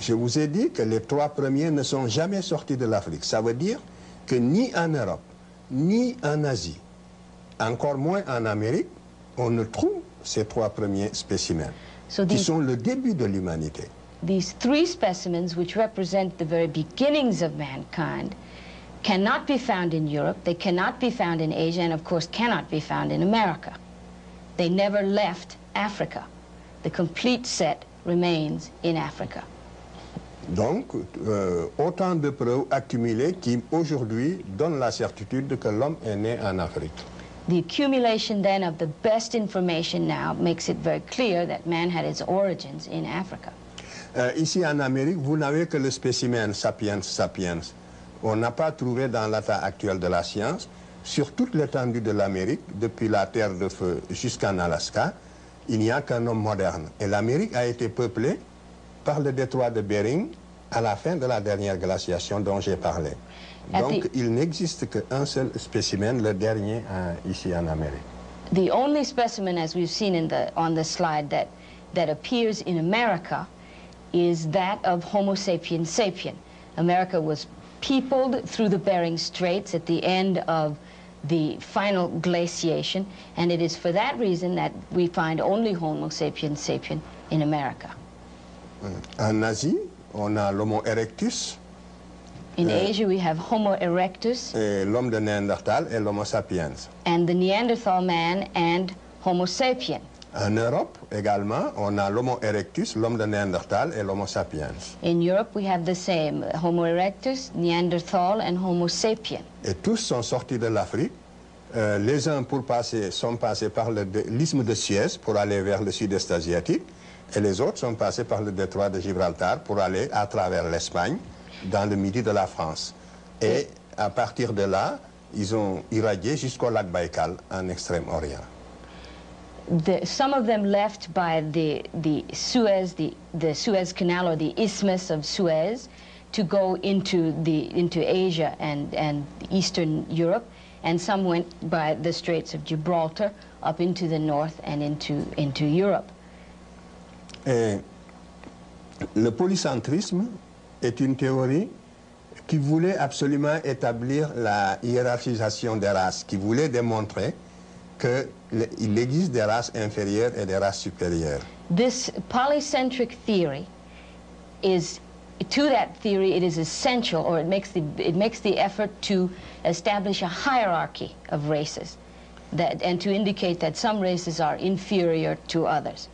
Je vous ai dit que les 3 premiers ne sont jamais sortis de l'Afrique. Ça veut dire que ni en Europe, ni en Asie, encore moins en Amérique, on ne trouve ces 3 premiers spécimens, qui sont le début de l'humanité. These 3 specimens, which represent the very beginnings of mankind, cannot be found in Europe, they cannot be found in Asia, and of course cannot be found in America. They never left Africa. The complete set remains in Africa. Donc, autant de preuves accumulées qui, aujourd'hui, donnent la certitude que l'homme est né en Afrique. The accumulation, then, of the best information now makes it very clear that man had its origins in Africa. Ici, en Amérique, vous n'avez que le spécimen sapiens sapiens. On n'a pas trouvé dans l'état actuel de la science, sur toute l'étendue de l'Amérique, depuis la Terre de Feu jusqu'en Alaska, il n'y a qu'un homme moderne. Et l'Amérique a été peuplée par le détroit de Bering à la fin de la dernière glaciation dont j'ai parlé. Donc, il n'existe qu'un seul spécimen, le dernier ici en Amérique. The only specimen, as we've seen on the slide, that appears in America is that of Homo sapiens sapien. America was peopled through the Bering Straits at the end of the final glaciation, and it is for that reason that we find only Homo sapiens sapien in America. En Asie, on a l'Homo erectus. In Asia, we have Homo erectus. L'homme de Néandertal et l'Homo sapiens. And the Neanderthal man and Homo sapien. En Europe, également, on a l'Homo erectus, l'homme de Néandertal et l'Homo sapiens. In Europe, we have the same, Homo erectus, Neanderthal, and Homo sapien. Et tous sont sortis de l'Afrique. Les uns sont passés par l'isthme de Suez pour aller vers le sud-est asiatique, et les autres sont passés par le détroit de Gibraltar pour aller à travers l'Espagne, dans le midi de la France. Et à partir de là, ils ont irradié jusqu'au lac Baïkal, en Extrême-Orient. Some of them left by the Suez, the Suez Canal, or the Isthmus of Suez, to go into Asia and Eastern Europe, and some went by the Straits of Gibraltar up into the north and into Europe. Et le polycentrisme est une théorie qui voulait absolument établir la hiérarchisation des races, qui voulait démontrer qu'il existe des races inférieures et des races supérieures. This polycentric theory is, to that theory, it is essential, or it makes the effort to establish a hierarchy of races, and to indicate that some races are inferior to others.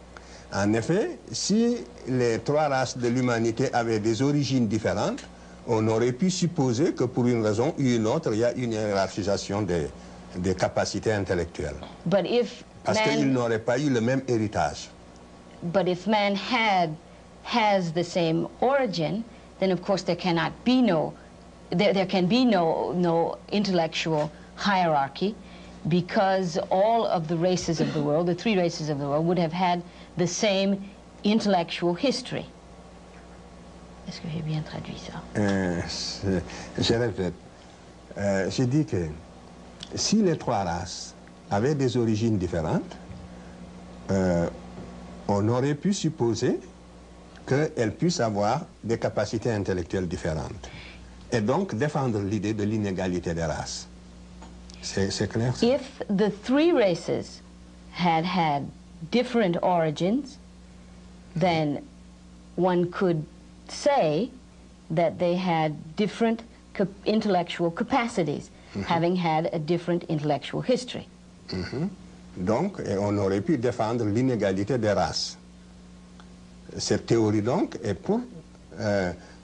En effet, si les 3 races de l'humanité avaient des origines différentes, on aurait pu supposer que pour une raison ou une autre, il y a une hiérarchisation des capacités intellectuelles. Parce qu'ils n'auraient pas eu le même héritage. But if man has the same origin, then of course there can be no intellectual hierarchy, because all of the races of the world, the 3 races of the world, would have had the same intellectual history. Est-ce que j'ai bien traduit ça? Je répète. J'ai dit que si les 3 races avaient des origines différentes, on aurait pu supposer qu'elles puissent avoir des capacités intellectuelles différentes. Et donc défendre l'idée de l'inégalité des races. C'est clair, ça? If the 3 races had different origins, then one could say that they had different intellectual capacities, having had a different intellectual history. Donc, on aurait pu défendre l'inégalité des races. Cette théorie, donc, est pour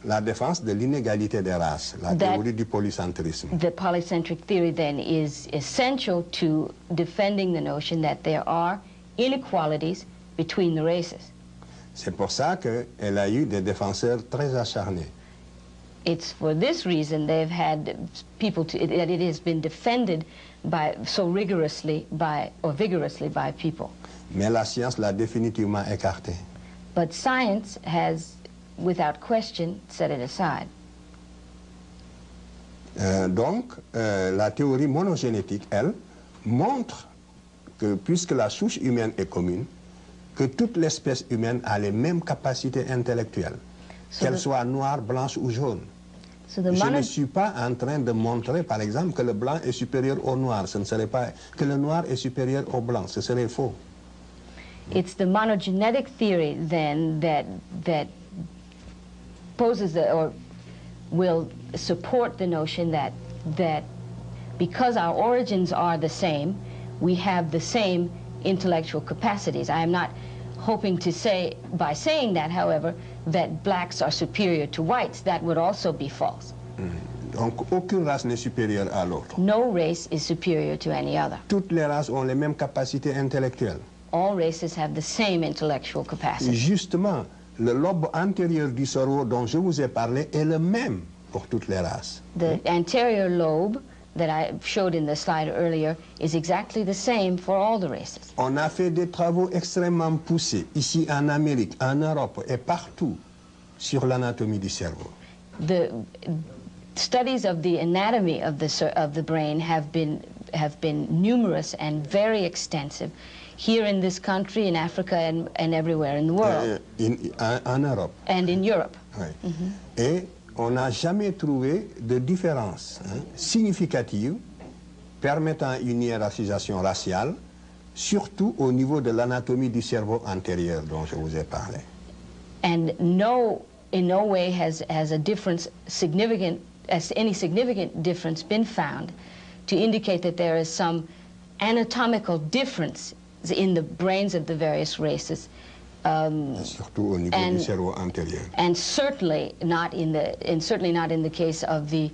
la défense de l'inégalité des races, la théorie du polycentrisme. The polycentric theory, then, is essential to defending the notion that there are inequalities between the races. C'est pour ça qu'elle a eu des défenseurs très acharnés. It's for this reason they've had people that it has been defended so vigorously by people. Mais la science l'a définitivement écarté. But science has, without question, set it aside. Donc, la théorie monogénétique, elle, montre que, puisque la souche humaine est commune, que toute l'espèce humaine a les mêmes capacités intellectuelles. qu'elles soient noires, blanches ou jaunes. So Je ne suis pas en train de montrer, par exemple, que le blanc est supérieur au noir. Ce ne serait pas que le noir est supérieur au blanc. Ce serait faux. It's the monogenetic theory then that poses or will support the notion that because our origins are the same, we have the same intellectual capacities. I am not hoping to say, by saying that, however, that blacks are superior to whites. That would also be false. Donc, aucune race n'est supérieure à l'autre. No race is superior to any other. Toutes les races ont les mêmes capacités intellectuelles. All races have the same intellectual capacity. Justement, le lobe antérieur du cerveau dont je vous ai parlé est le même pour toutes les races. The anterior lobe that I showed in the slide earlier is exactly the same for all the races. On a fait des travaux extrêmement poussés ici en Amérique, en Europe et partout sur l'anatomie du cerveau. The studies of the anatomy of the brain have been numerous and very extensive here in this country, in Africa, and everywhere in the world. En Europe. And in Europe. Oui. Et on n'a jamais trouvé de différence significative permettant une hiérarchisation raciale, surtout au niveau de l'anatomie du cerveau antérieur dont je vous ai parlé. And in no way has a difference any significant difference been found to indicate that there is some anatomical difference in the brains of the various races. Surtout au niveau du cerveau antérieur. And certainly not in the case of the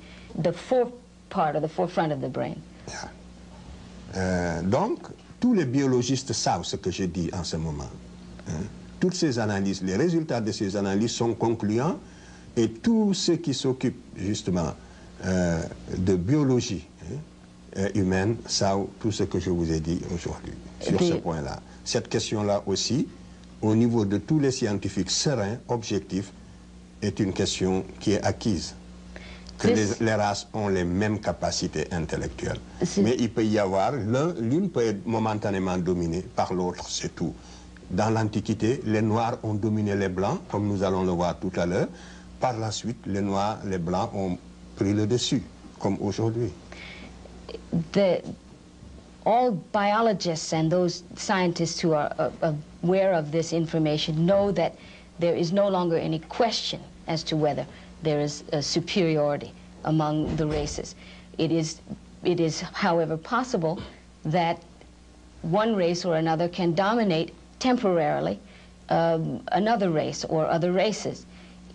forefront of the brain. Yeah. Donc, tous les biologistes savent ce que je dis en ce moment. Toutes ces analyses, les résultats de ces analyses sont concluants et tous ceux qui s'occupent justement de biologie humaine savent tout ce que je vous ai dit aujourd'hui sur ce point-là. Cette question-là aussi, au niveau de tous les scientifiques sereins, objectifs, est une question qui est acquise. Que les races ont les mêmes capacités intellectuelles. Mais il peut y avoir, l'une peut être momentanément dominée par l'autre, c'est tout. Dans l'Antiquité, les Noirs ont dominé les Blancs, comme nous allons le voir tout à l'heure. Par la suite, les Noirs, les Blancs ont pris le dessus, comme aujourd'hui. All biologists and those scientists who are aware of this information know that there is no longer any question as to whether there is a superiority among the races. It is, however, possible that one race or another can dominate temporarily another race or other races.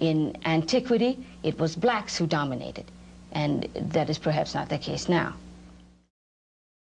In antiquity, it was blacks who dominated, and that is perhaps not the case now.